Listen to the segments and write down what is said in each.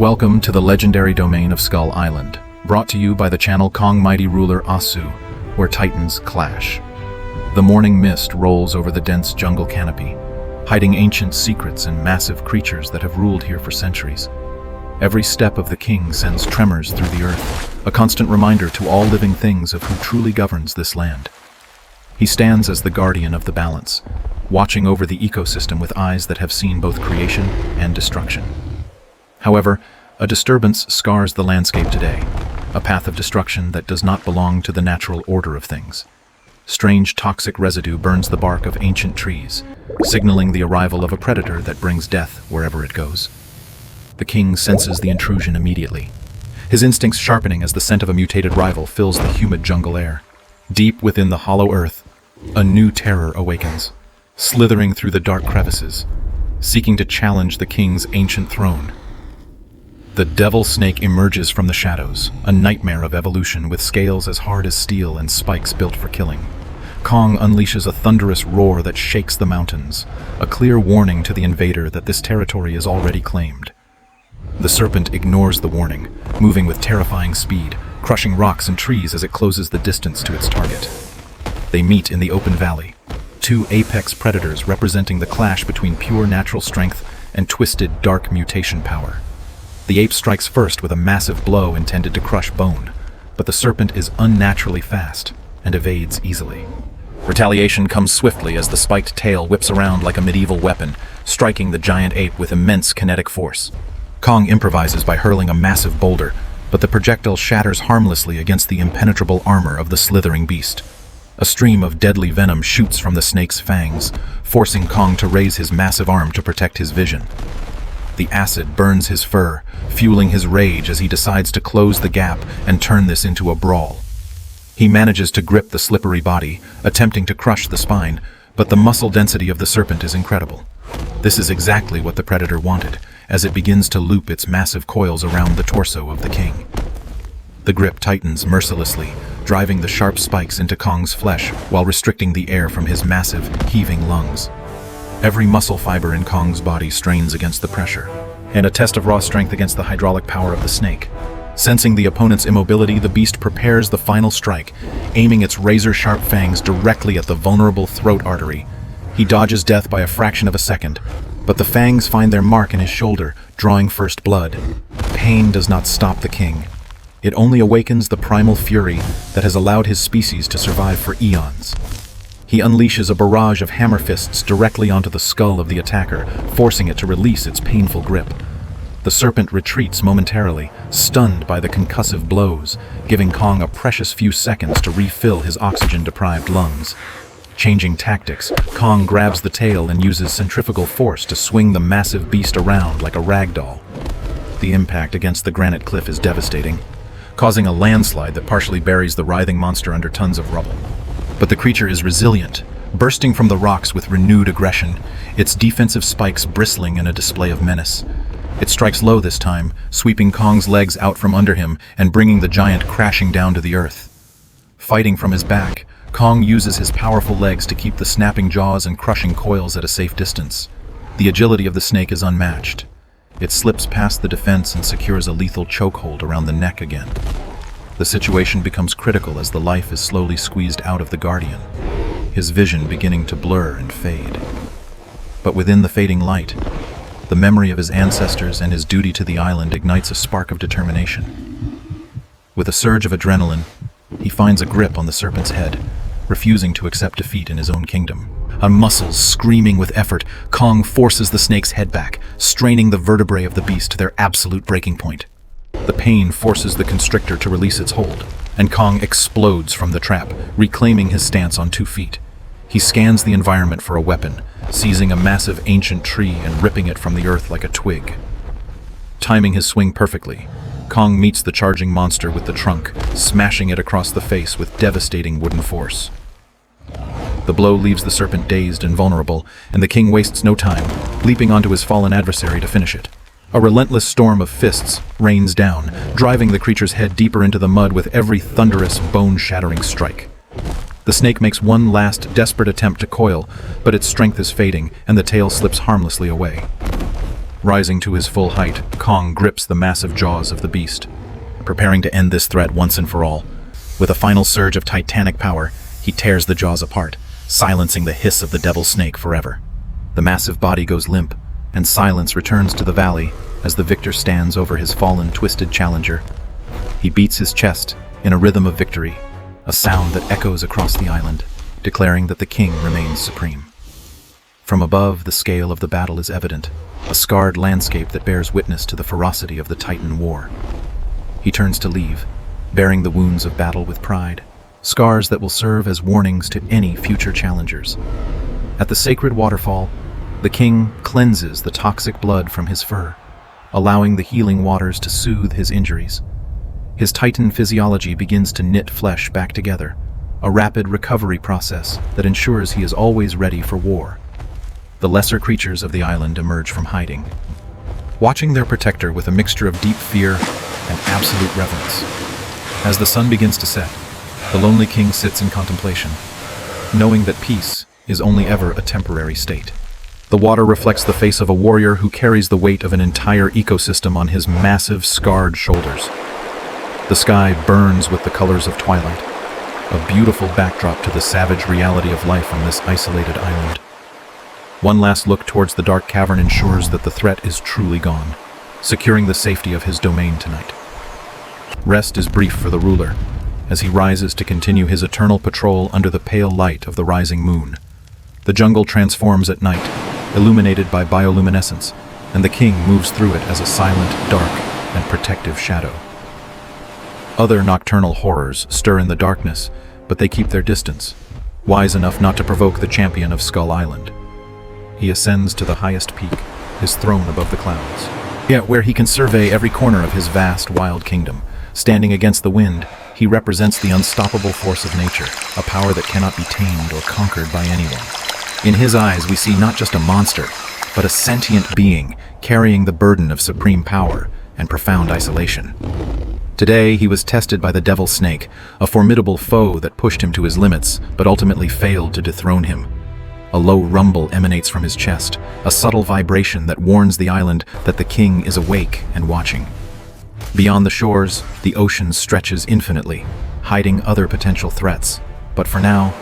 Welcome to the legendary domain of Skull Island, brought to you by the channel Kong Mighty Ruler Asu, where titans clash. The morning mist rolls over the dense jungle canopy, hiding ancient secrets and massive creatures that have ruled here for centuries. Every step of the king sends tremors through the earth, a constant reminder to all living things of who truly governs this land. He stands as the guardian of the balance, watching over the ecosystem with eyes that have seen both creation and destruction. However, a disturbance scars the landscape today, a path of destruction that does not belong to the natural order of things. Strange toxic residue burns the bark of ancient trees, signaling the arrival of a predator that brings death wherever it goes. The king senses the intrusion immediately, his instincts sharpening as the scent of a mutated rival fills the humid jungle air. Deep within the hollow earth, a new terror awakens, slithering through the dark crevices, seeking to challenge the king's ancient throne. The devil snake emerges from the shadows, a nightmare of evolution with scales as hard as steel and spikes built for killing. Kong unleashes a thunderous roar that shakes the mountains, a clear warning to the invader that this territory is already claimed. The serpent ignores the warning, moving with terrifying speed, crushing rocks and trees as it closes the distance to its target. They meet in the open valley, two apex predators representing the clash between pure natural strength and twisted dark mutation power. The ape strikes first with a massive blow intended to crush bone, but the serpent is unnaturally fast and evades easily. Retaliation comes swiftly as the spiked tail whips around like a medieval weapon, striking the giant ape with immense kinetic force. Kong improvises by hurling a massive boulder, but the projectile shatters harmlessly against the impenetrable armor of the slithering beast. A stream of deadly venom shoots from the snake's fangs, forcing Kong to raise his massive arm to protect his vision. The acid burns his fur, fueling his rage as he decides to close the gap and turn this into a brawl. He manages to grip the slippery body, attempting to crush the spine, but the muscle density of the serpent is incredible. This is exactly what the predator wanted, as it begins to loop its massive coils around the torso of the king. The grip tightens mercilessly, driving the sharp spikes into Kong's flesh while restricting the air from his massive, heaving lungs. Every muscle fiber in Kong's body strains against the pressure, and a test of raw strength against the hydraulic power of the snake. Sensing the opponent's immobility, the beast prepares the final strike, aiming its razor-sharp fangs directly at the vulnerable throat artery. He dodges death by a fraction of a second, but the fangs find their mark in his shoulder, drawing first blood. Pain does not stop the king. It only awakens the primal fury that has allowed his species to survive for eons. He unleashes a barrage of hammer fists directly onto the skull of the attacker, forcing it to release its painful grip. The serpent retreats momentarily, stunned by the concussive blows, giving Kong a precious few seconds to refill his oxygen-deprived lungs. Changing tactics, Kong grabs the tail and uses centrifugal force to swing the massive beast around like a rag doll. The impact against the granite cliff is devastating, causing a landslide that partially buries the writhing monster under tons of rubble. But the creature is resilient, bursting from the rocks with renewed aggression, its defensive spikes bristling in a display of menace. It strikes low this time, sweeping Kong's legs out from under him and bringing the giant crashing down to the earth. Fighting from his back, Kong uses his powerful legs to keep the snapping jaws and crushing coils at a safe distance. The agility of the snake is unmatched. It slips past the defense and secures a lethal chokehold around the neck again. The situation becomes critical as the life is slowly squeezed out of the guardian, his vision beginning to blur and fade. But within the fading light, the memory of his ancestors and his duty to the island ignites a spark of determination. With a surge of adrenaline, he finds a grip on the serpent's head, refusing to accept defeat in his own kingdom. On muscles screaming with effort, Kong forces the snake's head back, straining the vertebrae of the beast to their absolute breaking point. The pain forces the constrictor to release its hold, and Kong explodes from the trap, reclaiming his stance on 2 feet. He scans the environment for a weapon, seizing a massive ancient tree and ripping it from the earth like a twig. Timing his swing perfectly, Kong meets the charging monster with the trunk, smashing it across the face with devastating wooden force. The blow leaves the serpent dazed and vulnerable, and the king wastes no time, leaping onto his fallen adversary to finish it. A relentless storm of fists rains down, driving the creature's head deeper into the mud with every thunderous, bone-shattering strike. The snake makes one last, desperate attempt to coil, but its strength is fading, and the tail slips harmlessly away. Rising to his full height, Kong grips the massive jaws of the beast, preparing to end this threat once and for all. With a final surge of titanic power, he tears the jaws apart, silencing the hiss of the devil snake forever. The massive body goes limp, and silence returns to the valley as the victor stands over his fallen, twisted challenger. He beats his chest in a rhythm of victory, a sound that echoes across the island, declaring that the king remains supreme. From above, the scale of the battle is evident, a scarred landscape that bears witness to the ferocity of the Titan war. He turns to leave, bearing the wounds of battle with pride, scars that will serve as warnings to any future challengers. At the sacred waterfall, the king cleanses the toxic blood from his fur, allowing the healing waters to soothe his injuries. His Titan physiology begins to knit flesh back together, a rapid recovery process that ensures he is always ready for war. The lesser creatures of the island emerge from hiding, watching their protector with a mixture of deep fear and absolute reverence. As the sun begins to set, the lonely king sits in contemplation, knowing that peace is only ever a temporary state. The water reflects the face of a warrior who carries the weight of an entire ecosystem on his massive, scarred shoulders. The sky burns with the colors of twilight, a beautiful backdrop to the savage reality of life on this isolated island. One last look towards the dark cavern ensures that the threat is truly gone, securing the safety of his domain tonight. Rest is brief for the ruler, as he rises to continue his eternal patrol under the pale light of the rising moon. The jungle transforms at night, illuminated by bioluminescence, and the king moves through it as a silent, dark, and protective shadow. Other nocturnal horrors stir in the darkness, but they keep their distance, wise enough not to provoke the champion of Skull Island. He ascends to the highest peak, his throne above the clouds, yet where he can survey every corner of his vast, wild kingdom. Standing against the wind, he represents the unstoppable force of nature, a power that cannot be tamed or conquered by anyone. In his eyes, we see not just a monster, but a sentient being carrying the burden of supreme power and profound isolation. Today, he was tested by the devil snake, a formidable foe that pushed him to his limits, but ultimately failed to dethrone him. A low rumble emanates from his chest, a subtle vibration that warns the island that the king is awake and watching. Beyond the shores, the ocean stretches infinitely, hiding other potential threats. But for now,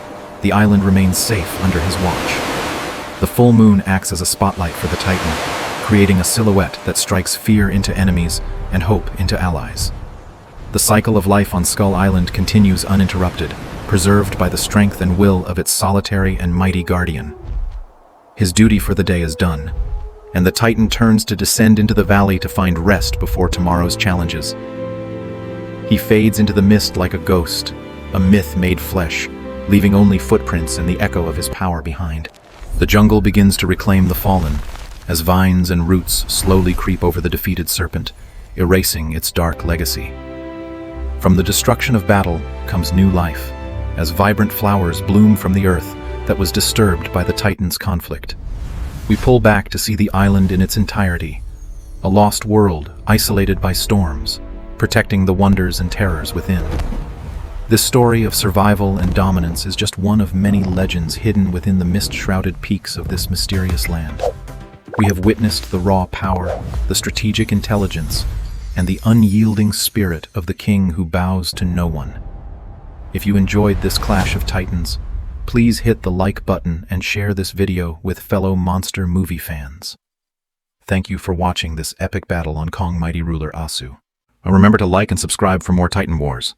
the island remains safe under his watch. The full moon acts as a spotlight for the Titan, creating a silhouette that strikes fear into enemies and hope into allies. The cycle of life on Skull Island continues uninterrupted, preserved by the strength and will of its solitary and mighty guardian. His duty for the day is done, and the Titan turns to descend into the valley to find rest before tomorrow's challenges. He fades into the mist like a ghost, a myth made flesh, leaving only footprints and the echo of his power behind. The jungle begins to reclaim the fallen, as vines and roots slowly creep over the defeated serpent, erasing its dark legacy. From the destruction of battle comes new life, as vibrant flowers bloom from the earth that was disturbed by the Titan's conflict. We pull back to see the island in its entirety, a lost world isolated by storms, protecting the wonders and terrors within. This story of survival and dominance is just one of many legends hidden within the mist-shrouded peaks of this mysterious land. We have witnessed the raw power, the strategic intelligence, and the unyielding spirit of the king who bows to no one. If you enjoyed this clash of titans, please hit the like button and share this video with fellow monster movie fans. Thank you for watching this epic battle on Kong Mighty Ruler Asu. Remember to like and subscribe for more Titan Wars.